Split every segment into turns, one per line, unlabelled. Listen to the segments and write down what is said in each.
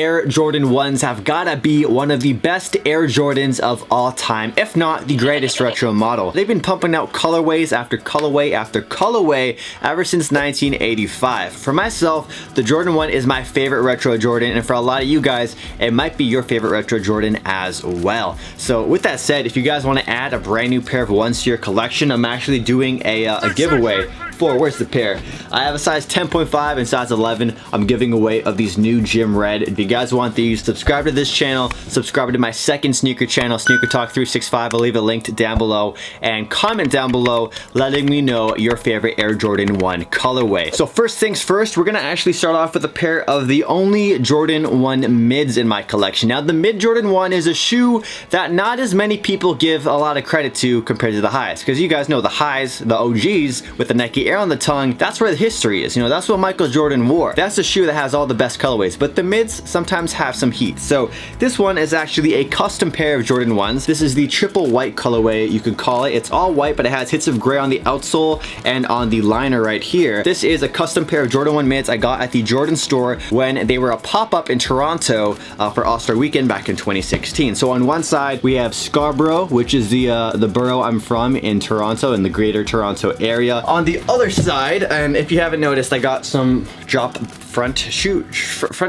Air Jordan 1s have gotta be one of the best Air Jordans of all time, if not the greatest retro model. They've been pumping out colorways after colorway after colorway ever since 1985. For myself, the Jordan 1 is my favorite retro Jordan, and for a lot of you guys, it might be your favorite retro Jordan as well. So with that said, if you guys want to add a brand new pair of ones to your collection, I'm actually doing a giveaway for, where's the pair? I have a size 10.5 and size 11. I'm giving away of these new Gym Red. If you guys want these, subscribe to this channel, subscribe to my second sneaker channel, SneakerTalk 365. I'll leave it linked down below, and comment down below letting me know your favorite Air Jordan 1 colorway. So first things first, we're gonna actually start off with a pair of the only Jordan 1 mids in my collection. Now the mid Jordan 1 is a shoe that not as many people give a lot of credit to compared to the highs, because you guys know the highs, the OGs with the Nike Air on the tongue, that's where the history is. You know, that's what Michael Jordan wore. That's the shoe that has all the best colorways, but the mids sometimes have some heat. So this one is actually a custom pair of Jordan 1s. This is the triple white colorway, you can call it. It's all white, but it has hits of gray on the outsole and on the liner right here. This is a custom pair of Jordan 1 mids I got at the Jordan store when they were a pop-up in Toronto for All-Star Weekend back in 2016. So on one side, we have Scarborough, which is the borough I'm from in Toronto, in the greater Toronto area. On the other side, and if you haven't noticed, I got some front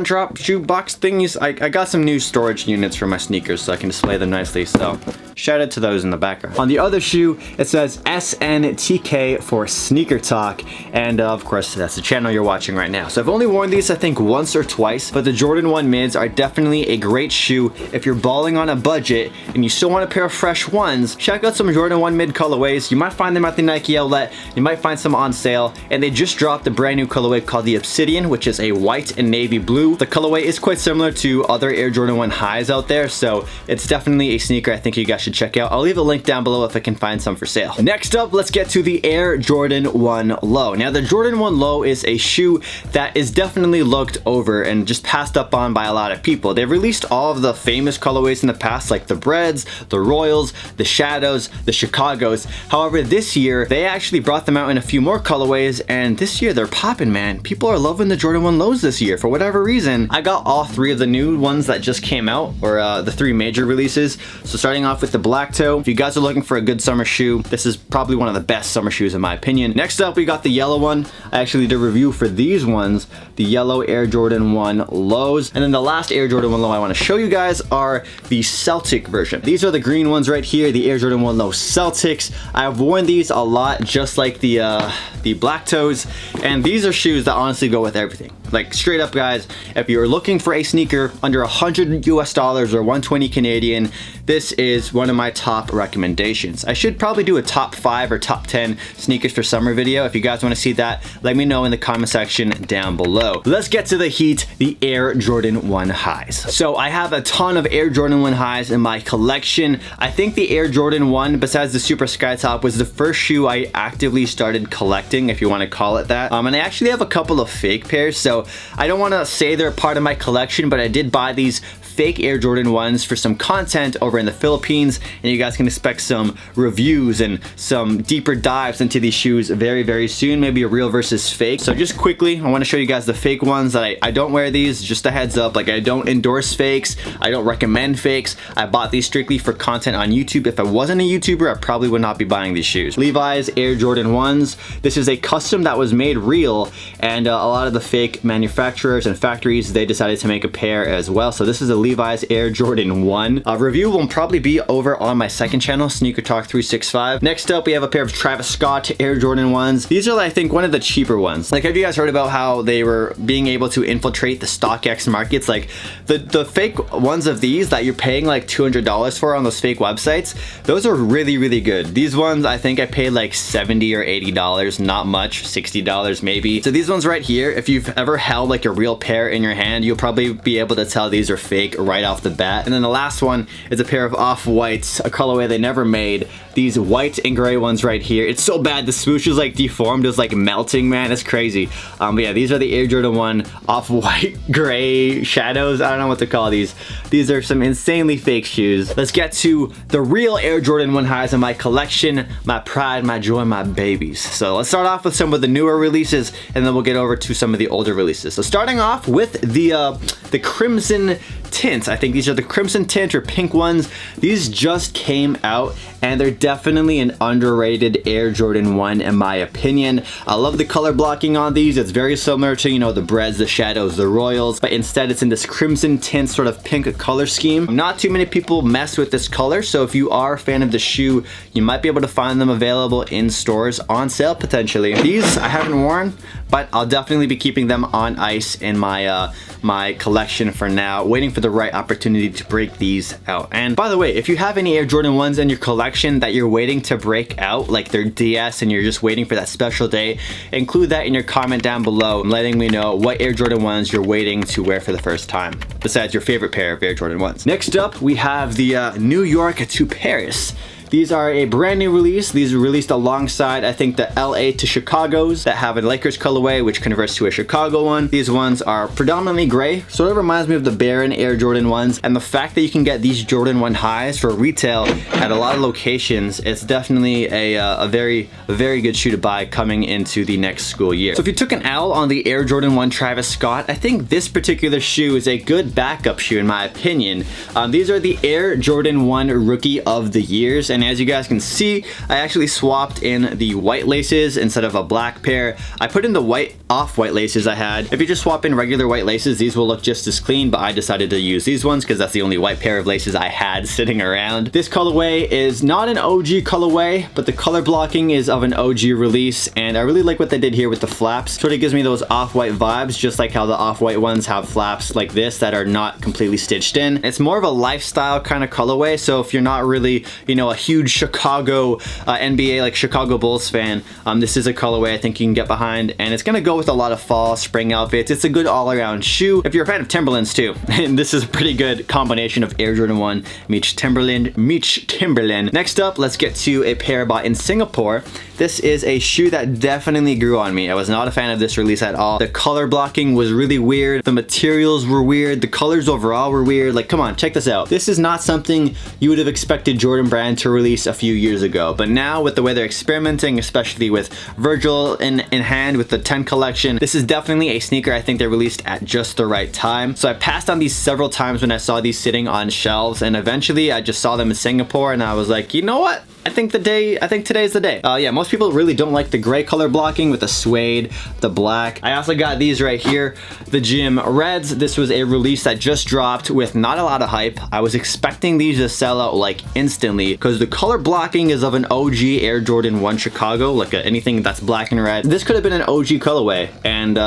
drop shoe box thingies. I got some new storage units for my sneakers so I can display them nicely, so shout out to those in the background. On the other shoe, it says SNTK for SneakerTalk, and of course that's the channel you're watching right now. So I've only worn these I think once or twice, but the Jordan 1 mids are definitely a great shoe if you're balling on a budget and you still want a pair of fresh ones. Check out some Jordan 1 mid colorways. You might find them at the Nike outlet, you might find some on sale, and they just dropped a brand new colorway called the Obsidian, which is a white and navy blue. The colorway is quite similar to other Air Jordan 1 highs out there, so it's definitely a sneaker I think you guys should check out. I'll leave a link down below if I can find some for sale. Next up, let's get to the Air Jordan 1 Low. Now the Jordan 1 Low is a shoe that is definitely looked over and just passed up on by a lot of people. They've released all of the famous colorways in the past, like the Breads, the Royals, the Shadows, the Chicagos. However, this year they actually brought them out in a few more colorways, and this year they're popping, man. People are loving the Jordan 1 Lows this year for whatever reason. I got all three of the new ones that just came out, or the three major releases. So starting off with the black toe, if you guys are looking for a good summer shoe, this is probably one of the best summer shoes in my opinion. Next up, we got the yellow one. I actually did a review for these ones, the yellow Air Jordan 1 Lows. And then the last Air Jordan 1 Low I want to show you guys are the Celtic version. These are the green ones right here, the Air Jordan 1 Low Celtics. I've worn these a lot, just like the black toes, and these are shoes that honestly go with everything. Like straight up guys, if you're looking for a sneaker under $100 US or 120 Canadian, this is one of my top recommendations. I should probably do a top 5 or top 10 sneakers for summer video. If you guys want to see that, let me know in the comment section down below. Let's get to the heat, the Air Jordan 1 highs. So I have a ton of Air Jordan 1 highs in my collection. I think the Air Jordan 1, besides the Super Sky Top, was the first shoe I actively started collecting, if you want to call it that. And I actually have a couple of fake pairs, so I don't want to say they're part of my collection, but I did buy these fake Air Jordan 1s for some content over in the Philippines, and you guys can expect some reviews and some deeper dives into these shoes very, very soon, maybe a real versus fake. So just quickly, I want to show you guys the fake ones that I don't wear these, just a heads up, like I don't endorse fakes, I don't recommend fakes. I bought these strictly for content on YouTube. If I wasn't a YouTuber, I probably would not be buying these shoes. Levi's Air Jordan 1s. This is a custom that was made real, and a lot of the fake manufacturers and factories, they decided to make a pair as well. So this is a Levi's Air Jordan 1. A review will probably be over on my second channel, SneakerTalk 365. Next up, we have a pair of Travis Scott Air Jordan 1s. These are, I think, one of the cheaper ones. Like, have you guys heard about how they were being able to infiltrate the StockX markets? Like, the fake ones of these that you're paying like $200 for on those fake websites, those are really, really good. These ones, I think I paid like $70 or $80, not much, $60 maybe. So these ones right here, if you've ever held like a real pair in your hand, you'll probably be able to tell these are fake right off the bat. And then the last one is a pair of off-whites, a colorway they never made. These white and gray ones right here. It's so bad, the swoosh is like deformed, it's like melting, man, it's crazy. But yeah, these are the Air Jordan 1 off-white gray shadows. I don't know what to call these. These are some insanely fake shoes. Let's get to the real Air Jordan 1 highs in my collection, my pride, my joy, my babies. So let's start off with some of the newer releases, and then we'll get over to some of the older releases. So starting off with the crimson tint. I think these are the crimson tint or pink ones. These just came out and they're definitely an underrated Air Jordan 1 in my opinion. I love the color blocking on these. It's very similar to, you know, the Breads, the Shadows, the Royals, but instead it's in this crimson tint sort of pink color scheme. Not too many people mess with this color, so if you are a fan of the shoe, you might be able to find them available in stores on sale potentially. These I haven't worn, but I'll definitely be keeping them on ice in my my collection for now, waiting for the right opportunity to break these out. And by the way, if you have any Air Jordan 1s in your collection that you're waiting to break out, like their DS, and you're just waiting for that special day, include that in your comment down below, letting me know what Air Jordan 1s you're waiting to wear for the first time, besides your favorite pair of Air Jordan 1s. Next up, we have the New York to Paris. These are a brand new release. These are released alongside, I think, the LA to Chicago's that have a Lakers colorway, which converts to a Chicago one. These ones are predominantly gray, sort of reminds me of the Baron Air Jordan 1s. And the fact that you can get these Jordan 1 highs for retail at a lot of locations, it's definitely a very good shoe to buy coming into the next school year. So if you took an L on the Air Jordan 1 Travis Scott, I think this particular shoe is a good backup shoe in my opinion. These are the Air Jordan 1 Rookie of the Years, and as you guys can see, I actually swapped in the white laces instead of a black pair. I put in the white off-white laces I had. If you just swap in regular white laces, these will look just as clean, but I decided to use these ones because that's the only white pair of laces I had sitting around. This colorway is not an OG colorway, but the color blocking is of an OG release, and I really like what they did here with the flaps. Sort of gives me those off-white vibes, just like how the off-white ones have flaps like this that are not completely stitched in. It's more of a lifestyle kind of colorway, so if you're not really, you know, a huge Chicago NBA, like Chicago Bulls fan, this is a colorway I think you can get behind, and it's gonna go with a lot of fall, spring outfits. It's a good all-around shoe. If you're a fan of Timberlands too, and this is a pretty good combination of Air Jordan 1 meets Timberland. Next up, let's get to a pair bought in Singapore. This is a shoe that definitely grew on me. I was not a fan of this release at all. The color blocking was really weird. The materials were weird. The colors overall were weird. Like, come on, check this out. This is not something you would have expected Jordan Brand to release a few years ago. But now with the way they're experimenting, especially with Virgil in hand with the 10 collection, this is definitely a sneaker I think they released at just the right time. So I passed on these several times when I saw these sitting on shelves, and eventually I just saw them in Singapore and I was like, you know what? I think today's the day. Yeah, most people really don't like the gray color blocking with the suede, the black. I also got these right here, the Gym Reds. This was a release that just dropped with not a lot of hype. I was expecting these to sell out like instantly because the color blocking is of an OG Air Jordan 1 Chicago, like anything that's black and red. This could have been an OG colorway, and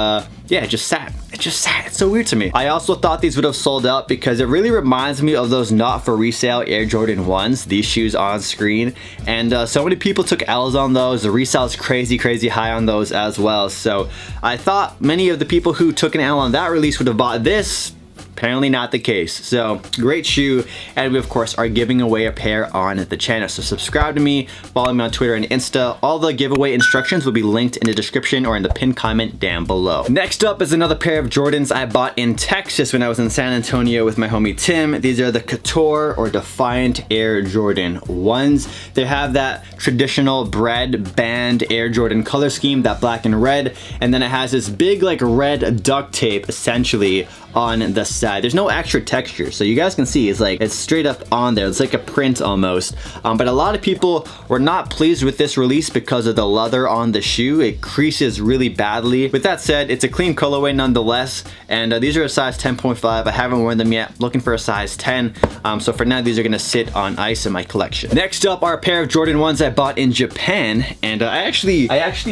yeah, it just sat. It's so weird to me. I also thought these would have sold out because it really reminds me of those not for resale Air Jordan 1s, these shoes on screen. And so many people took L's on those. The resale is crazy high on those as well. So I thought many of the people who took an L on that release would have bought this. Apparently not the case. So great shoe, and we of course are giving away a pair on the channel. So subscribe to me, follow me on Twitter and Insta. All the giveaway instructions will be linked in the description or in the pinned comment down below. Next up is another pair of Jordans I bought in Texas when I was in San Antonio with my homie Tim. These are the Couture or Defiant Air Jordan 1s. They have that traditional bread band Air Jordan color scheme, that black and red, and then it has this big like red duct tape essentially on the side. There's no extra texture, so you guys can see it's straight up on there. It's like a print almost. But a lot of people were not pleased with this release because of the leather on the shoe. It creases really badly. With that said, it's a clean colorway nonetheless, and these are a size 10.5. I haven't worn them yet. Looking for a size 10. So for now, these are gonna sit on ice in my collection. Next up are a pair of Jordan 1s I bought in Japan, and I actually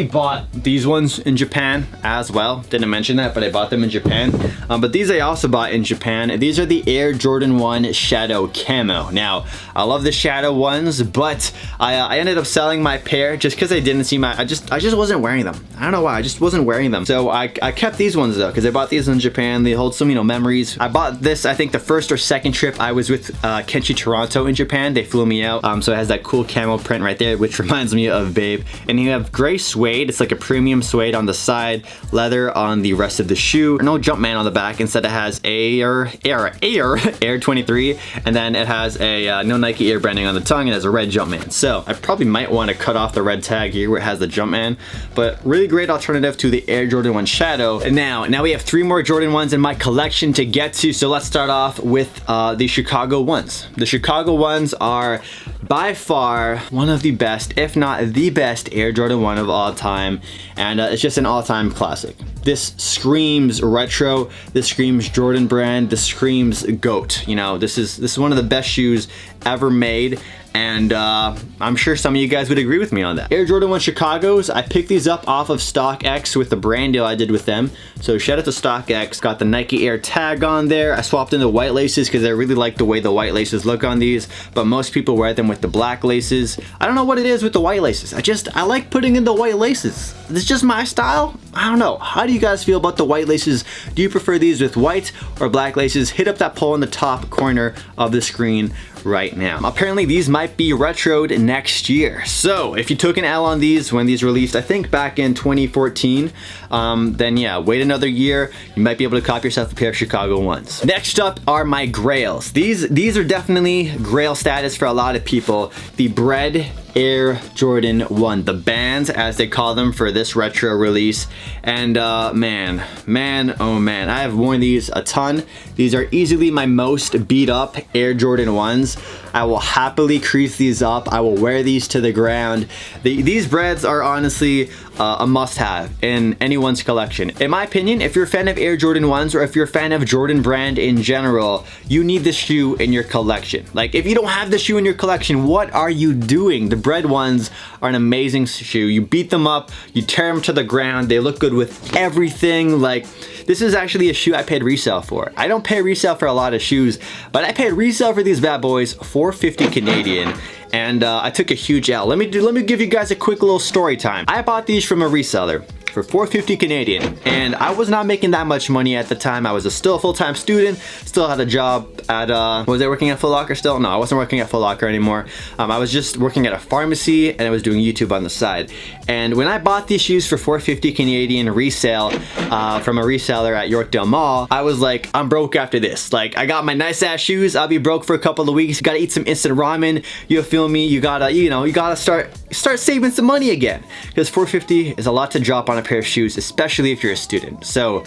bought these ones in Japan as well. Didn't mention that, but I bought them in Japan. But these I also bought in Japan. These are the Air Jordan 1 Shadow Camo. Now, I love the Shadow ones, but I ended up selling my pair just because I didn't see I just wasn't wearing them. I don't know why, I just wasn't wearing them. So I kept these ones though, because I bought these in Japan. They hold some, you know, memories. I bought this, I think the first or second trip I was with Kenshi Toronto in Japan. They flew me out. So it has that cool camo print right there, which reminds me of Babe. And you have gray suede. It's like a premium suede on the side, leather on the rest of the shoe. No Jumpman on the back. Instead that it has Air 23, and then it has a no Nike Air branding on the tongue, and it has a red Jumpman. So I probably might want to cut off the red tag here where it has the Jumpman, but really great alternative to the Air Jordan 1 Shadow. And now we have 3 more Jordan 1s in my collection to get to, so let's start off with the Chicago 1s. The Chicago 1s are by far one of the best, if not the best, Air Jordan 1 of all time, and it's just an all-time classic. This screams retro, this screams Jordan brand, this screams GOAT. You know, this is one of the best shoes ever made, and I'm sure some of you guys would agree with me on that. Air Jordan 1 Chicago's, I picked these up off of StockX with the brand deal I did with them. So shout out to StockX. Got the Nike Air tag on there. I swapped in the white laces because I really like the way the white laces look on these, but most people wear them with the black laces. I don't know what it is with the white laces. I like putting in the white laces. It's just my style. I don't know. How do you guys feel about the white laces? Do you prefer these with white or black laces? Hit up that poll in the top corner of the screen right now. Apparently these might be retroed next year. So if you took an L on these when these released, I think back in 2014, then yeah, wait another year. You might be able to cop yourself a pair of Chicago 1s. Next up are my Grails. These are definitely Grail status for a lot of people. The Bread Air Jordan 1, the bands as they call them for this retro release. And man, oh man, I have worn these a ton. These are easily my most beat up Air Jordan 1s. I will happily crease these up. I will wear these to the ground. These breads are honestly a must-have in anyone's collection. In my opinion, if you're a fan of Air Jordan 1s, or if you're a fan of Jordan brand in general, you need this shoe in your collection. Like, if you don't have the shoe in your collection, what are you doing? The Bread 1s are an amazing shoe. You beat them up, you tear them to the ground, they look good with everything. Like, this is actually a shoe I paid resale for. I don't pay resale for a lot of shoes, but I paid resale for these bad boys $450 Canadian. And I took a huge L. Let me give you guys a quick little story time. I bought these from a reseller for $450 Canadian, and I was not making that much money at the time. I was still a full-time student, still had a job at, was I working at Foot Locker still? No, I wasn't working at Foot Locker anymore. I was just working at a pharmacy, and I was doing YouTube on the side. And when I bought these shoes for $450 Canadian resale from a reseller at Yorkdale Mall, I was like, I'm broke after this. Like, I got my nice ass shoes, I'll be broke for a couple of weeks. You gotta eat some instant ramen, you feel me? You gotta, you gotta start saving some money again, because $450 is a lot to drop on a pair of shoes, especially if you're a student. So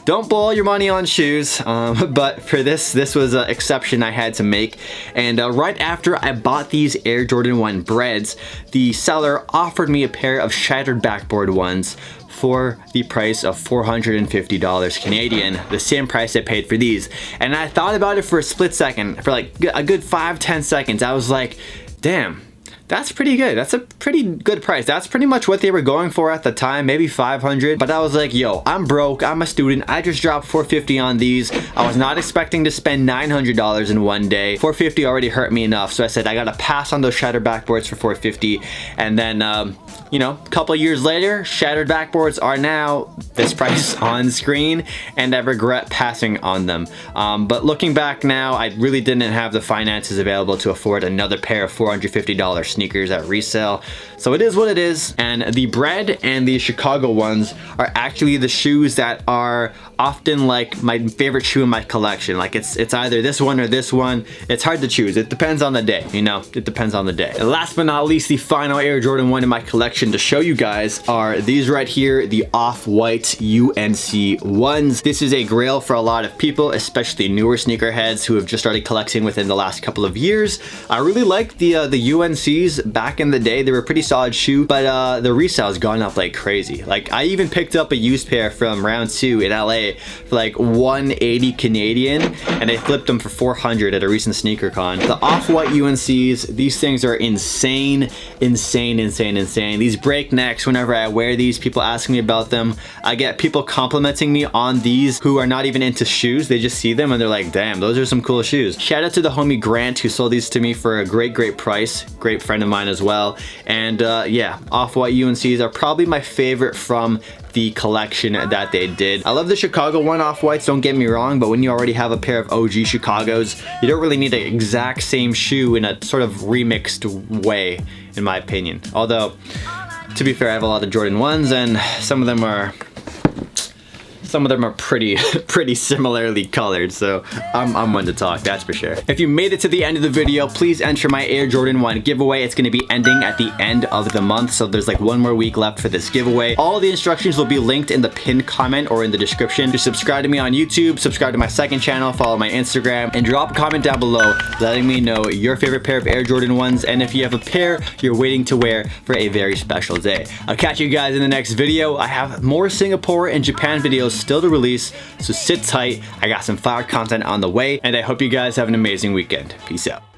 don't blow all your money on shoes, but for this was an exception I had to make. And right after I bought these Air Jordan 1 breads, the seller offered me a pair of shattered backboard ones for the price of $450 Canadian, the same price I paid for these. And I thought about it for a split second, for like a good 5-10 seconds. I was like, damn, that's pretty good. That's a pretty good price. That's pretty much what they were going for at the time, maybe 500. But I was like, yo, I'm broke, I'm a student, I just dropped $450 on these. I was not expecting to spend $900 in one day. $450 already hurt me enough, so I said I gotta pass on those shattered backboards for $450. And then you know, a couple of years later, shattered backboards are now this price on screen, and I regret passing on them. But looking back now, I really didn't have the finances available to afford another pair of $450 sneakers at resale. So it is what it is. And the Bread and the Chicago 1s are actually the shoes that are often like my favorite shoe in my collection. Like it's either this one or this one. It's hard to choose. It depends on the day, you know, it depends on the day. And last but not least, the final Air Jordan 1 in my collection to show you guys are these right here, the off-white UNC 1s. This is a grail for a lot of people, especially newer sneakerheads who have just started collecting within the last couple of years. I really like the UNCs back in the day. They were a pretty solid shoe, but the resale has gone up like crazy. Like, I even picked up a used pair from round 2 in LA for like $180 Canadian, and they flipped them for $400 at a recent sneaker con. The off-white UNCs, these things are insane. These breaknecks, whenever I wear these, people ask me about them. I get people complimenting me on these who are not even into shoes. They just see them and they're like, damn, those are some cool shoes. Shout out to the homie Grant who sold these to me for a great price. Great friend of mine as well. And yeah, off-white UNCs are probably my favorite from the collection that they did. I love the Chicago 1 off-whites, don't get me wrong, but when you already have a pair of OG Chicagos, you don't really need the exact same shoe in a sort of remixed way, in my opinion. Although, to be fair, I have a lot of Jordan 1s, and some of them some of them are pretty pretty similarly colored, so I'm one to talk, that's for sure. If you made it to the end of the video, please enter my Air Jordan 1 giveaway. It's going to be ending at the end of the month, so there's like one more week left for this giveaway. All the instructions will be linked in the pinned comment or in the description. Just subscribe to me on YouTube, subscribe to my second channel, follow my Instagram, and drop a comment down below letting me know your favorite pair of Air Jordan 1s, and if you have a pair you're waiting to wear for a very special day. I'll catch you guys in the next video. I have more Singapore and Japan videos still to release, so sit tight. I got some fire content on the way, and I hope you guys have an amazing weekend. Peace out.